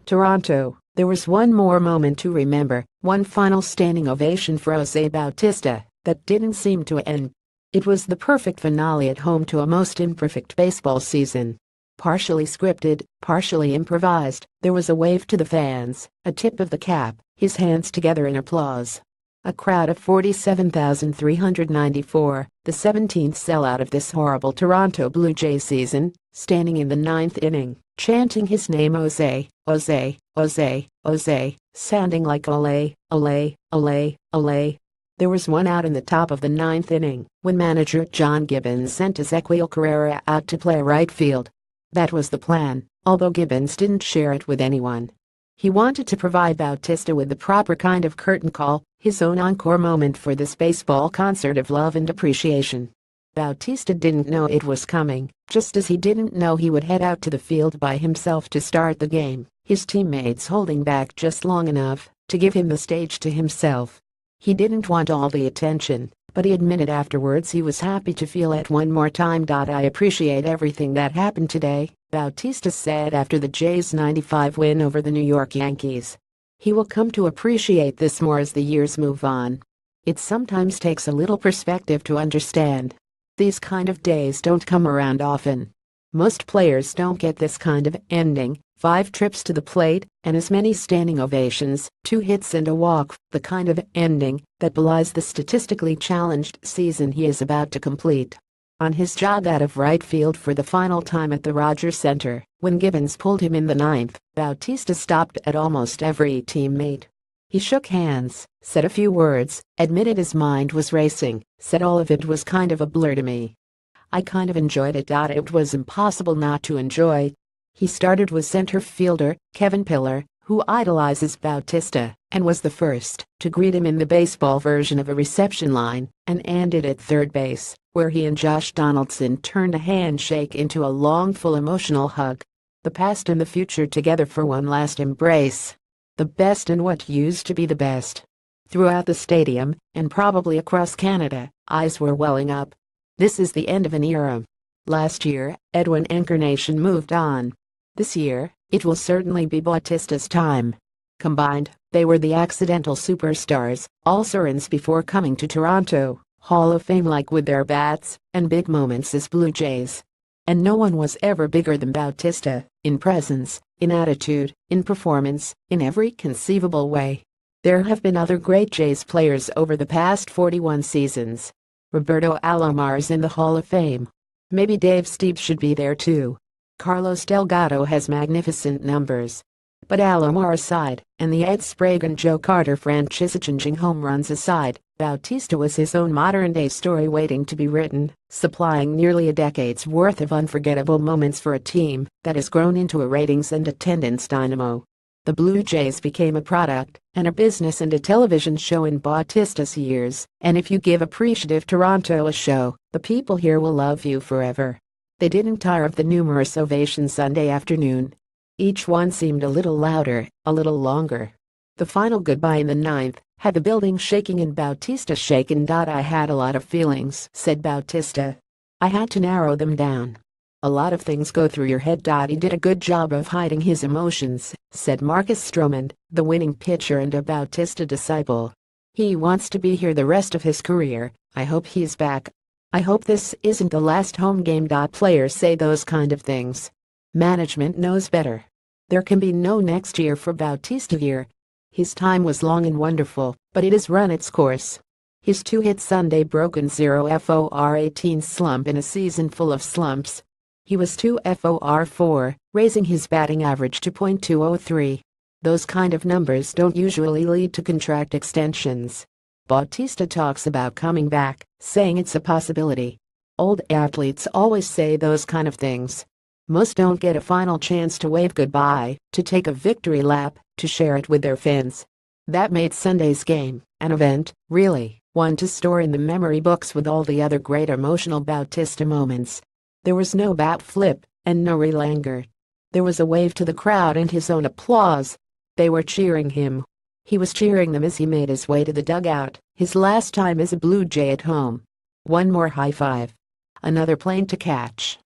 Toronto, there was one more moment to remember, one final standing ovation for Jose Bautista that didn't seem to end. It was the perfect finale at home to a most imperfect baseball season. Partially scripted, partially improvised, there was a wave to the fans, a tip of the cap, his hands together in applause. A crowd of 47,394, the 17th sellout of this horrible Toronto Blue Jays season, standing in the ninth inning, chanting his name Jose, Jose, Jose, Jose, sounding like ole, ole, ole, ole. There was one out in the top of the ninth inning when manager John Gibbons sent Ezequiel Carrera out to play right field. That was the plan, although Gibbons didn't share it with anyone. He wanted to provide Bautista with the proper kind of curtain call, his own encore moment for this baseball concert of love and appreciation. Bautista didn't know it was coming, just as he didn't know he would head out to the field by himself to start the game, his teammates holding back just long enough to give him the stage to himself. He didn't want all the attention, but he admitted afterwards he was happy to feel it one more time. I appreciate everything that happened today, Bautista said after the Jays' 95 win over the New York Yankees. He will come to appreciate this more as the years move on. It sometimes takes a little perspective to understand. These kind of days don't come around often. Most players don't get this kind of ending, 5 trips to the plate and as many standing ovations, 2 hits and a walk, the kind of ending that belies the statistically challenged season he is about to complete. On his jog out of right field for the final time at the Rogers Center, when Gibbons pulled him in the ninth, Bautista stopped at almost every teammate. He shook hands, said a few words, admitted his mind was racing, said all of it was kind of a blur to me. I kind of enjoyed it. It was impossible not to enjoy. He started with center fielder Kevin Pillar, who idolizes Bautista and was the first to greet him in the baseball version of a reception line, and ended at third base, where he and Josh Donaldson turned a handshake into a long, full emotional hug. The past and the future together for one last embrace. The best in what used to be the best. Throughout the stadium, and probably across Canada, eyes were welling up. This is the end of an era. Last year, Edwin Encarnacion moved on. This year, it will certainly be Bautista's time. Combined, they were the accidental superstars, all Surins before coming to Toronto, Hall of Fame like with their bats and big moments as Blue Jays. And no one was ever bigger than Bautista, in presence, in attitude, in performance, in every conceivable way. There have been other great Jays players over the past 41 seasons. Roberto Alomar's in the Hall of Fame. Maybe Dave Stieb should be there too. Carlos Delgado has magnificent numbers. But Alomar aside, and the Ed Sprague and Joe Carter franchise-changing home runs aside, Bautista was his own modern-day story waiting to be written, supplying nearly a decade's worth of unforgettable moments for a team that has grown into a ratings and attendance dynamo. The Blue Jays became a product and a business and a television show in Bautista's years, and if you give appreciative Toronto a show, the people here will love you forever. They didn't tire of the numerous ovations Sunday afternoon. Each one seemed a little louder, a little longer. The final goodbye in the ninth had the building shaking and Bautista shaken. I had a lot of feelings, said Bautista. I had to narrow them down. A lot of things go through your head. He did a good job of hiding his emotions, said Marcus Stroman, the winning pitcher and a Bautista disciple. He wants to be here the rest of his career. I hope he's back. I hope this isn't the last home game. Players say those kind of things. Management knows better. There can be no next year for Bautista here. His time was long and wonderful, but it has run its course. His 2-hit Sunday broken 0 FOR 18 slump in a season full of slumps. He was 2 FOR 4, raising his batting average to .203. Those kind of numbers don't usually lead to contract extensions. Bautista talks about coming back, saying it's a possibility. Old athletes always say those kind of things. Most don't get a final chance to wave goodbye, to take a victory lap, to share it with their fans. That made Sunday's game an event, really, one to store in the memory books with all the other great emotional Bautista moments. There was no bat flip, and no real anger. There was a wave to the crowd and his own applause. They were cheering him. He was cheering them as he made his way to the dugout, his last time as a Blue Jay at home. One more high five. Another plane to catch.